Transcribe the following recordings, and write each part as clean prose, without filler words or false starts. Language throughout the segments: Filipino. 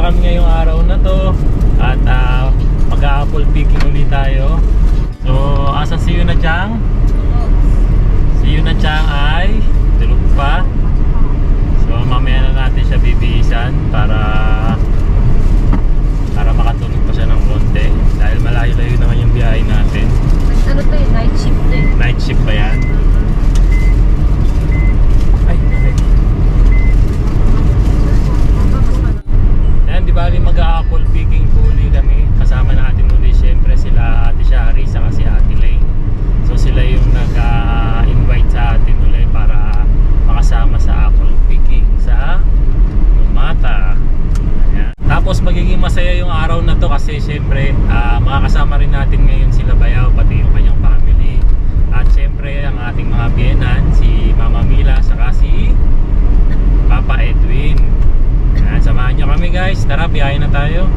nyo kami ngayong araw na to. At mag-apple picking ulit tayo. So, asan si Yuna Chang? Si Yuna Chang ay tulog pa. So, mamaya na natin siya bibihisan para makatulog pa siya ng konti. Dahil malayo-layo naman yung biyahe natin. Ano to eh? Night shift to eh. Night shift pa yan. Ay, okay. Yan, di bali mag-apple picking po ulit kami. Kasama natin ulit syempre sila Ate Shari saka si Ate Lane. So sila yung nag-invite sa atin ulit para makasama sa apple picking sa Numata. Ayan. Tapos magiging masaya yung araw na to kasi syempre makakasama rin natin ngayon sila Bayaw pati yung kanyang family. At syempre ang ating mga biyenan, si Mama Mila saka si Papa Edwin. Ayan, samahan nyo kami guys. Tara, biyahe na tayo.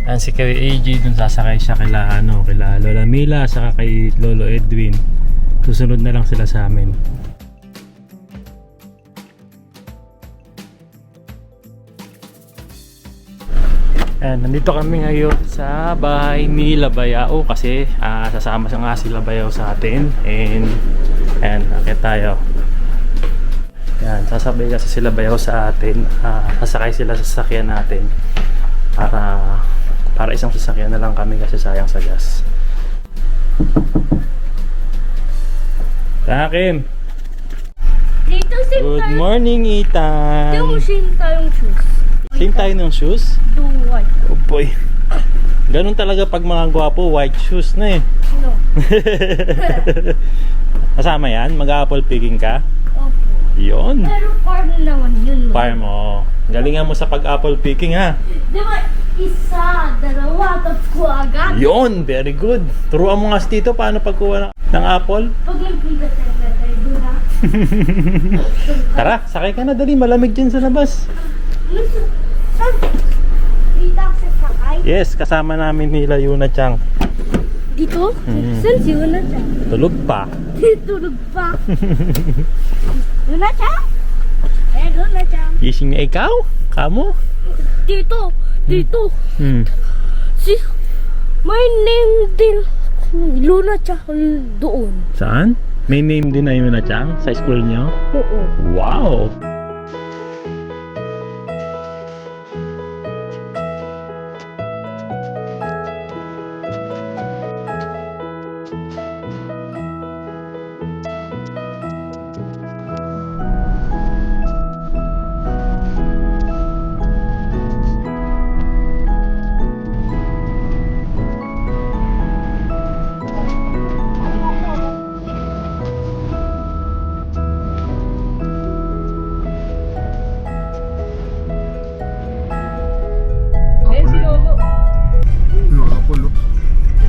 Ayan, si kay AJ dun sasakay siya kila Lola Mila saka kay Lolo Edwin. Susunod na lang sila sa amin. Ayan, nandito kami ngayon sa bahay ni Labayao kasi sasama nga si Labayao sa atin. And ayan, akit tayo. Ayan, sasabay kasi si Labayao sa atin. Sasakay sila sa sasakyan natin para isang sasakyan na lang kami kasi sayang sa gas. Takim! Dito same Good tayo. morning, Ethan! Dito same tayong shoes. Same tayo ng shoes? Do what? Oh boy! Ganun talaga pag mga gwapo, white shoes na eh. No. Kasama yan? Mag-apple picking ka? Opo. Yun! Pero farm naman yun. Farm mo. Galingan mo sa pag-apple picking ha. Diba? Isa, dalawa, tatlo agad. Yun! Very good! Turuan mo nga si Tito paano pagkuha ng apple. Pag nagbigat tayo doon ha. Tara, sakay ka na dali. Malamig dyan sa labas. Saan? Dito ako sa sakay? Yes, kasama namin nila Yuna Chang. Dito? Mm. Saan si Yuna siya? Tulog pa. Tulog pa. Yuna siya? Yuna siya. Gising na ikaw? Kamo? Dito. Dito. Si may name din Luna siya doon. Saan? May name din na Yuna Chang sa school niyo? Oo. Wow!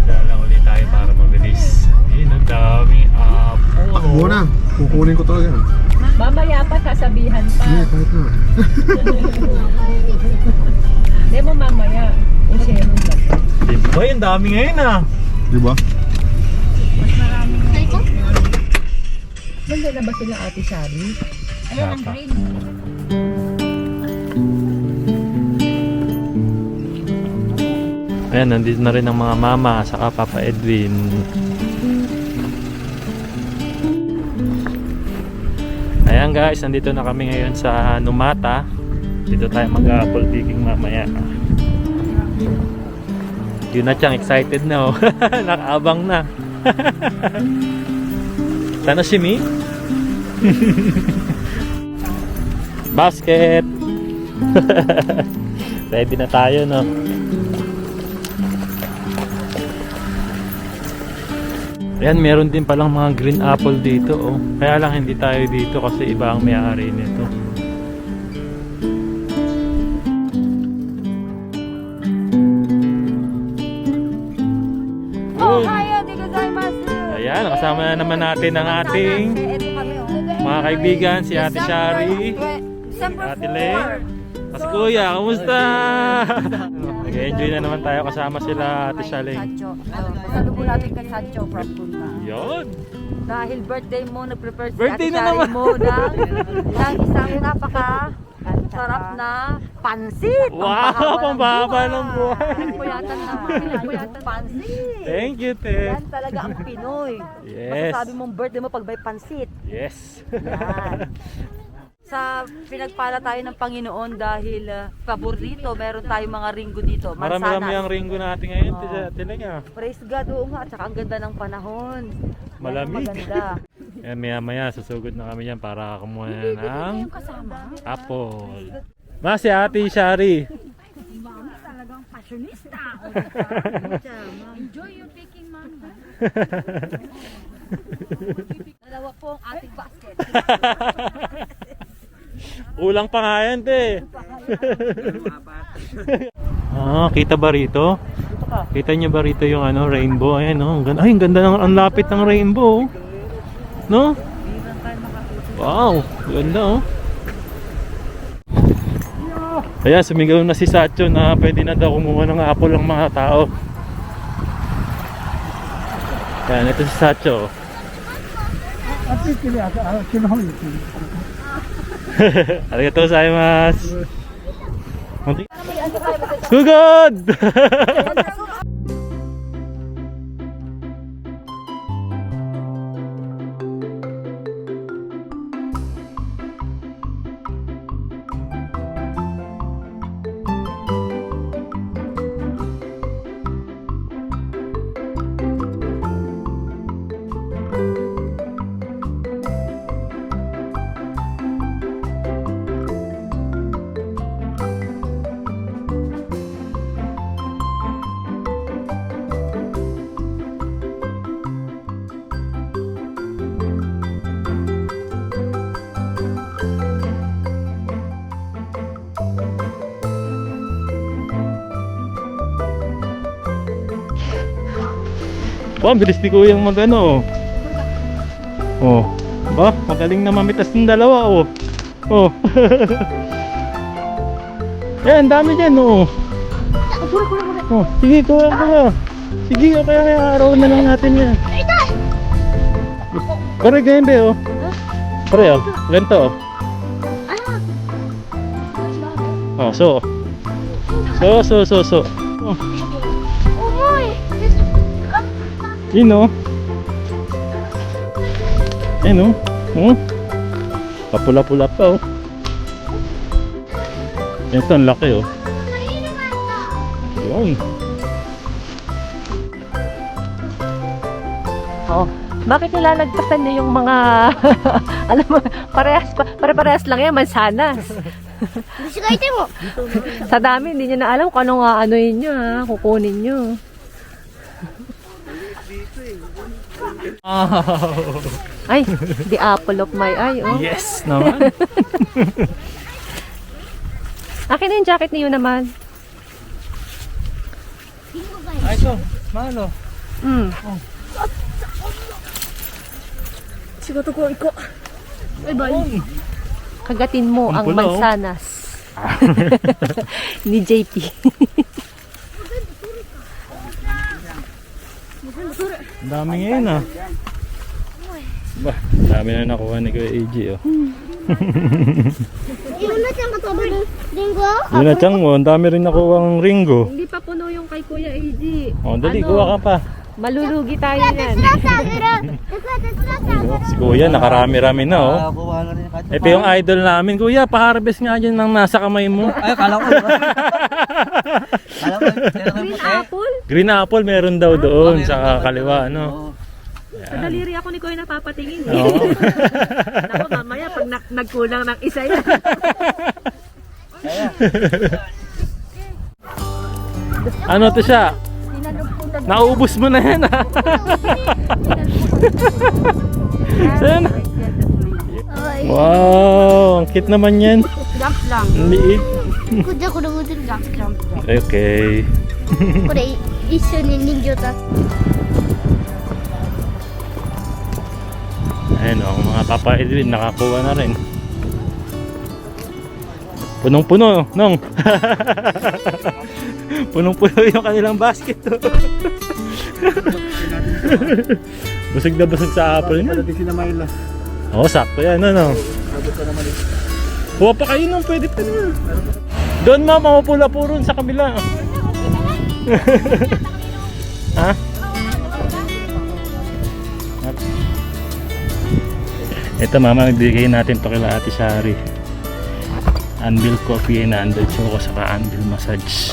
Dala ulit tayo para mabilis. Yun, ang daming apple. Takbo na. Kukunin ko talaga. Mamaya pa sasabihan pa. Hindi, kahit na. Hindi mo mamaya. Kung share mo lang. Diba? Ang dami ngayon ah. Di ba? Nandun na ba sila Ate Shari? Ayun ang green. Ayan, nandito na rin ang mga mama saka Papa Edwin. Ayan guys, nandito na kami ngayon sa Numata. Dito tayo mag-apple picking mamaya. Yun na Chang, excited na oh. Nakaabang na. Sana si Mi? Basket! Ready na tayo no? Ayan, meron din palang mga green apple dito oh. Kaya lang hindi tayo dito kasi iba ang may-ari nito. Ayan, kasama na naman natin ang ating mga kaibigan, si Ate Shari, si Ate Leng, si Kuya, kamusta? Nag-enjoy na naman tayo kasama sila Ate Shaling. Sancho. Pasalubong natin kay Sancho from Punta. Yun. Dahil birthday mo, nag-prepare si Birthday Ate na Shari naman. mo ng isang sarap na pansit. Wow, pambaba ng buhay. Pinagpuyatan naman. Pinagpuyatan pansit. Thank you, Te. Yan talaga ang Pinoy. Yes. Masasabi mong birthday mo pag may pansit. Yes. Yan. Sa pinagpala tayo ng Panginoon dahil paborito, meron tayong mga ringgo dito. Marami-rami ang ringgo natin ngayon, Oo. Ate. Praise God, oo nga. At saka ang ganda ng panahon. Yan ang Malamig. Maganda. Eh, maya-maya, susugod na kami yan para kumuha ng Kasama. apple. Ma, si Ate Shari. Talagang fashionista. Enjoy your taking mama. Dalawa po ang ating basket. Kulang pa nga yan, Te. Kita ba rito? Kita niyo ba rito yung rainbow? Ayan, oh. Ang ganda ng ang lapit ng rainbow. No? Wow, ganda, oh. Ayan, sumigaw na si Sacho na pwede na daw kumuha ng apple ang mga tao. Ayan, ito si Sacho. Arigatou gozaimasu. Sugod! Oh, ang bilis ni Kuyang mag-ano. Oh. Ba, magaling na mamitas ng dalawa, oh. Oh. Yan, dami dyan, oh. Oh, sige, kuha. Sige, kaya araw na lang natin yan. Pare, ganyan ba, oh. Pare, oh. Ganito, oh. Oh, so. Oh. Yun o. Ayun o. Oh. Papula-pula pa o. Ito ang laki o. Yun. Oh, bakit nilalagpasan niyo yung mga alam mo, parehas lang yan, mansanas. mo. Sa dami, hindi niyo na alam kung anong aanoin niyo ha, kukunin niyo. Ay, the apple of my eye, oh. Yes naman. Akin na yung jacket niyo naman. Ay, ito. Mano. Siguro ko iko. Ay, bye. Kagatin mo Ang ang pula, oh. mansanas. Ni JP. Ang dami ngayon ah. Bah, dami na nakuha ni Kuya AJ oh. Ilan na siyang katabi ng linggo? Yun na tiyang mo, ang dami rin nakuha ang ringgo. Hindi pa puno yung kay Kuya AJ. Oh, dali, Ano? kuha ka pa. Malulugi tayo yan. Oh, si Kuya, nakarami-rami na oh. Ito yung idol namin. Kuya, pa-harvest nga dyan ng nasa kamay mo. Ay, kala ko. Kala ko, Green apple? Green apple meron daw doon sa kaliwa, ano. Sa daliri ako ni Kuya napapatingin. Oo. Naku, mamaya pag nagkulang ng isa yan. Ano to siya? Naubos mo na yan ah. Sana. Wow, ang cute naman yan. Jump lang. Ang liit. これこれこれジャンプジャンプ。 Okay. これ一緒に人形だ。 Ayan o, ang mga Papa Edwin nakakuha na rin. Punong-puno, Nong. Punong-puno yung kanilang basket. Busog na busog sa apple niya. Padating si Namayla. Oo, sakto yan, ano. Kuha pa kayo nung pwede pa na. Doon mama, mapula po ron sa kabila. Ha? Ito mama, nagbigay natin to kila Ate Shari. Anvil coffee and Anvil choco saka Anvil massage.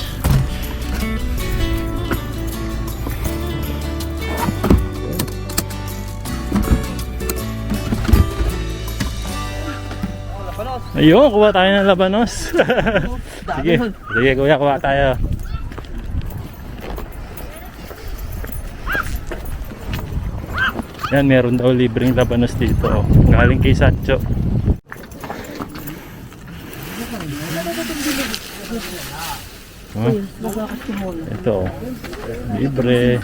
Ayun, kuha tayo ng labanos. Sige, sige kuya, kuha tayo. Yan, meron daw libreng labanos dito. Oh. Galing kay Satcho. Oh. Ito, oh. Libre.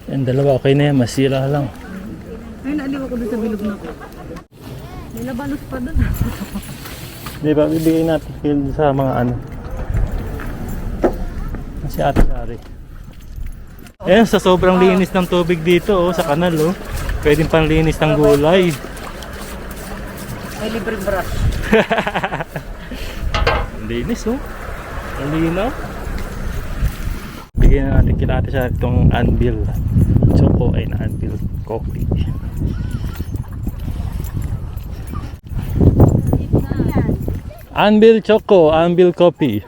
Yan, dalawa okay na yan, masira lang. Ay, naaliw ako doon sa bilog na ko. May labanos pa doon. Di ba, bibigay natin field sa mga ano. Si Ate Shari. Ayan, sa sobrang linis ng tubig dito, oh, sa kanal, oh. Pwedeng panlinis ng gulay. May libreng brush. Ang linis, oh. Ang linaw. Bigyan na natin kila Ate Shari itong Anvil Choco, ay na Anvil Coffee. Anvil Choco, Anvil Coffee.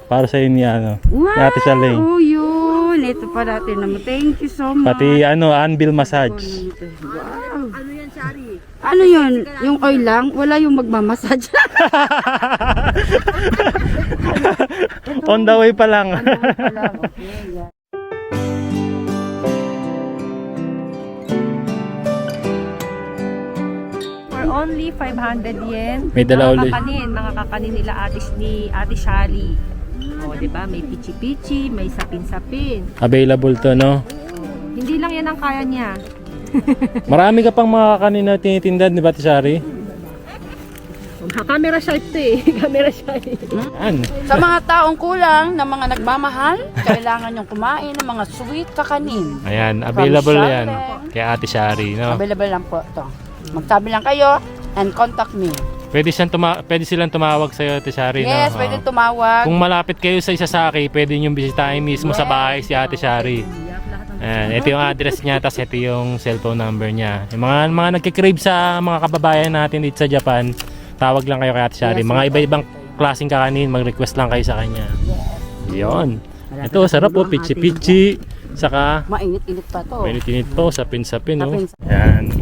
Para sa inyo, ano. Ni Ate Shari. Oh, yun. Ito pa natin naman. Thank you so much. Pati ano, Anvil massage. Wow. Ano yan, Shari? Ano yun? Yung oil lang? Wala yung magmamassage. On the way pa lang. Okay, yeah. For only 500 yen. May dala ulit. Mga kakanin nila ni Ate Shali. O, diba? May pichi-pichi, may sapin-sapin. Available to, no? Hindi lang yan ang kaya niya. Marami ka pang mga kakanin na tinitinda, di ba, Ate Shari? Camera shy ito eh. Camera shy. Yan. Sa mga taong kulang na mga nagmamahal, kailangan yung kumain ng mga sweet kakanin. Ayan, available From yan. Charlene. Kay Ate Shari, no? Available lang po ito. Magsabi lang kayo and contact me. Pwede silang tumawag sa iyo, Ate Shari, no? Yes, pwede tumawag. Kung malapit kayo sa Isasaki, pwede nyo bisitahin mismo sa bahay si Ate Shari. Ayan, ito yung address niya, tapos ito yung cellphone number niya. Yung mga nagkikrave sa mga kababayan natin dito sa Japan, tawag lang kayo kay Ate Shari. Yes, Mga iba-ibang klaseng kakanin, mag-request lang kayo sa kanya. Yun. Ito, sarap po, pichi-pichi. Saka, Mainit-init pa to. mainit-init po, sapin-sapin, no? Sapin. Yan.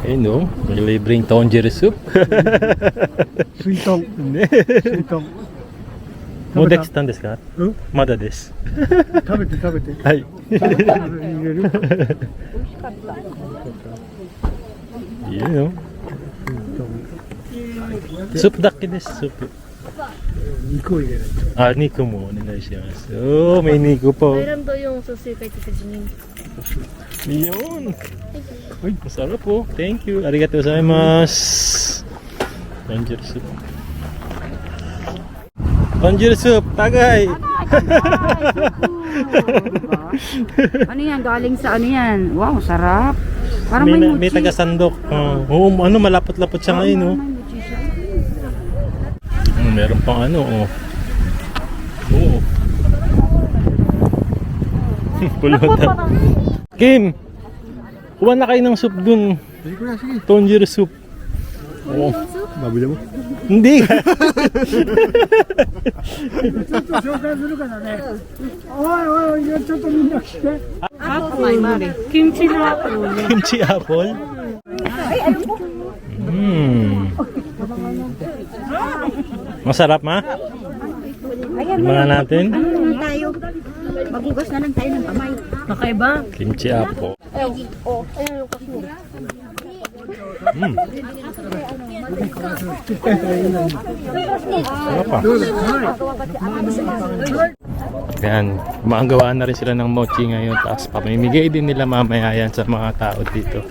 Ayun, no? May libreng tonjiri soup. Suitong. Hindi. Suitong. もうできたんですか？うんまだです。食べて食べて。はい。入れるいいよ。スープだけです、スープ。肉を入れないと。あ、肉もお願いします。おー、may nico po. Mayroon daw yung susi kay Tita Janine. Yun. Uy, masarap po. Thank you. Arigatou gozaimasu. Tonjiri soup. Tonjiri soup, tagay. Ano yan? Galing sa ano yan? Wow, sarap. Parang may May mochi. taga-sandok. Oo, ano, malapot-lapot siya ngayon, no? Meron pang ano, oh. Oo. Pulutan. Kim! Kuha na kayo ng soup dun. Sige ko na, sige. Tonjiri soup. Oo. Nabili mo? Hindi! Kimchi apple? Masarap, ma? Tingnan natin. Tayo. Magugas na lang tayo ng kamay. Kakaiba. Kimchi apple. Oh, ayun yung kasi. Sarap pa. Yan, gumagawa na rin sila ng mochi ngayon. Tapos pamimigay din nila mamaya yan sa mga tao dito.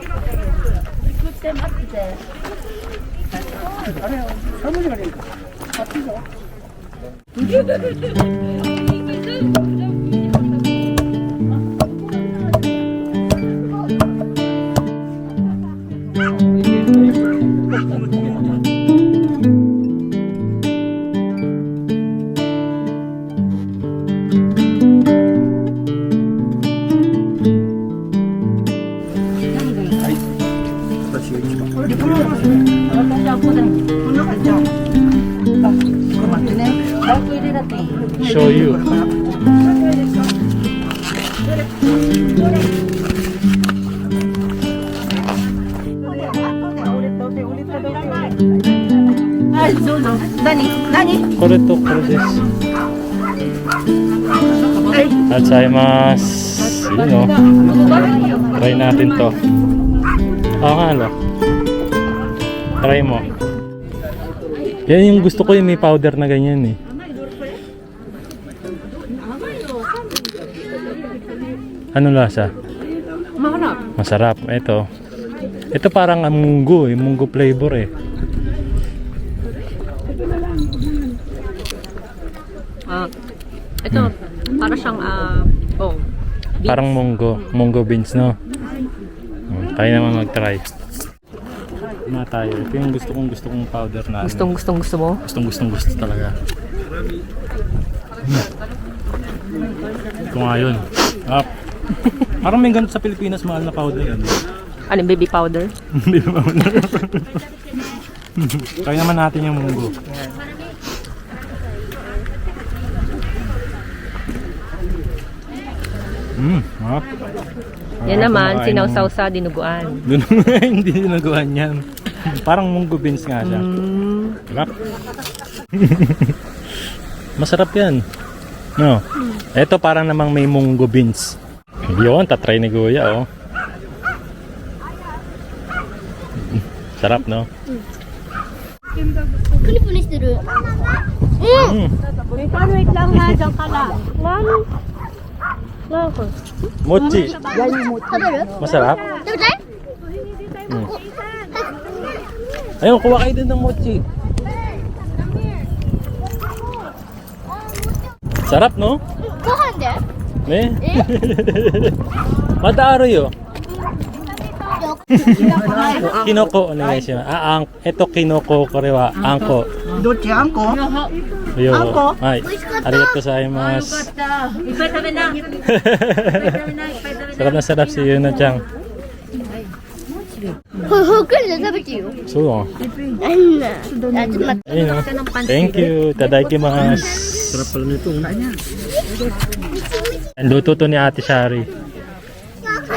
Show you. Correcto, correcto. Alzheimer's. Yun o. Try natin to. Oo nga lo. Try mo. Yan yung gusto ko, yung may powder na ganyan eh. Ano lasa? Masarap. Ito parang munggo eh. Munggo flavor eh. Ito, para siyang, Parang munggo beans, no? Kaya naman mag-try. Na tayo. Ito yung gusto kong powder na. gusto mo? Gusto talaga. Ito nga yun. Parang may ganito sa Pilipinas, mahal na powder. Ano, baby powder? Kaya naman natin yung munggo. Yan naman, sinawsaw sa dinuguan. Hindi dinuguan yan. Parang munggo beans nga siya. Sarap. Masarap yan. No. Ito parang namang may munggo beans. Yun, tatry ni Kuya, oh. Sarap, no? Wait lang ha, dyan ka lang. Mochi. Masarap? Ayun, kuha kayo din ng mochi. Sarap, no? Ne? Mataaro yo. Kinoko, ano nga siya? Ito kinoko korewa, angko. Dochi angko? Yo. Ay, arigatou gozaimasu. Sarap na sarap si Yuna-chan. So, ayun, no? Thank you. Tadaikimasu. Sarap pala nito. Ang luto to ni Ate Shari.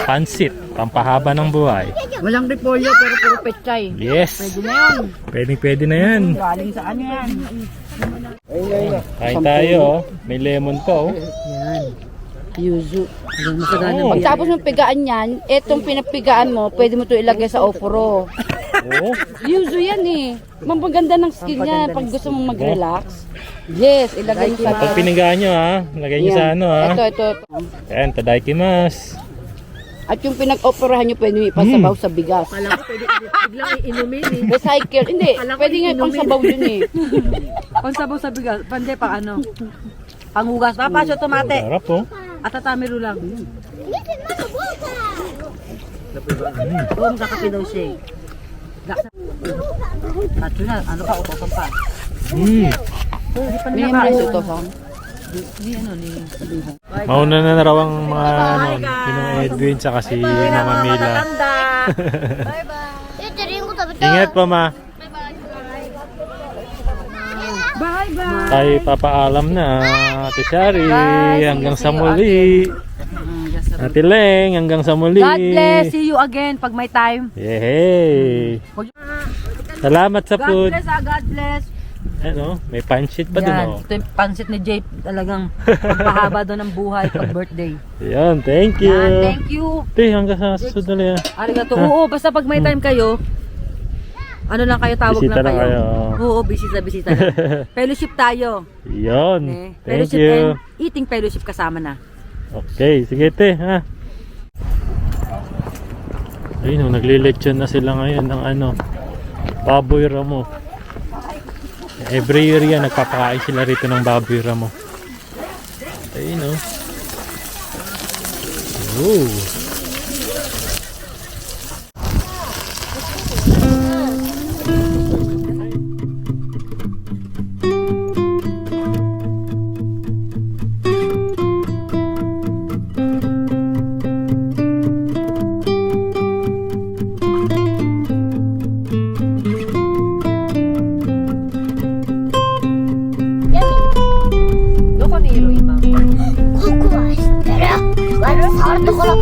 Pansit, pampahaba ng buhay. Walang repolyo pero puro pechay. Yes. Pwede na yun. Pwede na yan. Galing sa ano yan? Kain tayo, oh. May lemon pa, oh. Yuzu. Oh. Pagtapos ng pigaan yan, etong pinapigaan mo, pwede mo to ilagay sa oporo. Oh. Yuzu yan eh. Mampaganda ng skin niya pag gusto mong mag-relax. Yes, ilagay mo sa... Pag pinigaan nyo, ha. Lagay nyo sa ano, ha. Ito. Ayan, tadaikimasu. At yung pinag-operahan nyo, pwede mo ipasabaw sa bigas. Alam ko, pwede biglang iinumin eh. Recycle. Hindi, pwede nga pang sabaw dun eh. Pansabaw sa bigas, pande pa ano? Panghugas, papasyo tomate. Sarap, oh. At tatamiro lang. Buong kakapi daw siya. At yun na, ano ka, utosan pa. May maris utosan. Mauna na raw ang mga Pinong Edwin tsaka si Mama Mila. Ingat po, ma. Bye-bye. Tayo papaalam na, Ate Shari. Hanggang sa muli. Ate Leng, hanggang sa muli. God bless, see you again pag may time. Yehey. Salamat sa God food. bless, God bless. Ano, may pansit pa din, oh. Ito yung pansit ni Jay, talagang pagpahaba doon ng buhay pag birthday. Yan, thank you. Yan, thank you. Te, hanggang sa susunod na yan. Arigato. Oo, basta pag may time kayo, Ano lang kayo, tawag Bisita lang lang kayo. kayo. Oo, bisita lang. Fellowship tayo. Yun. Eh, Thank fellowship you. and eating fellowship kasama na. Okay, sige te, ha. Ayun, naglilechon na sila ngayon ng ano, baboy ramo. Every year yan, nagpapakain sila rito ng baboy ramo. Ayun, oh. Ooh. Doko ni Hiro, Imang. 僕は知ってる。私のところ、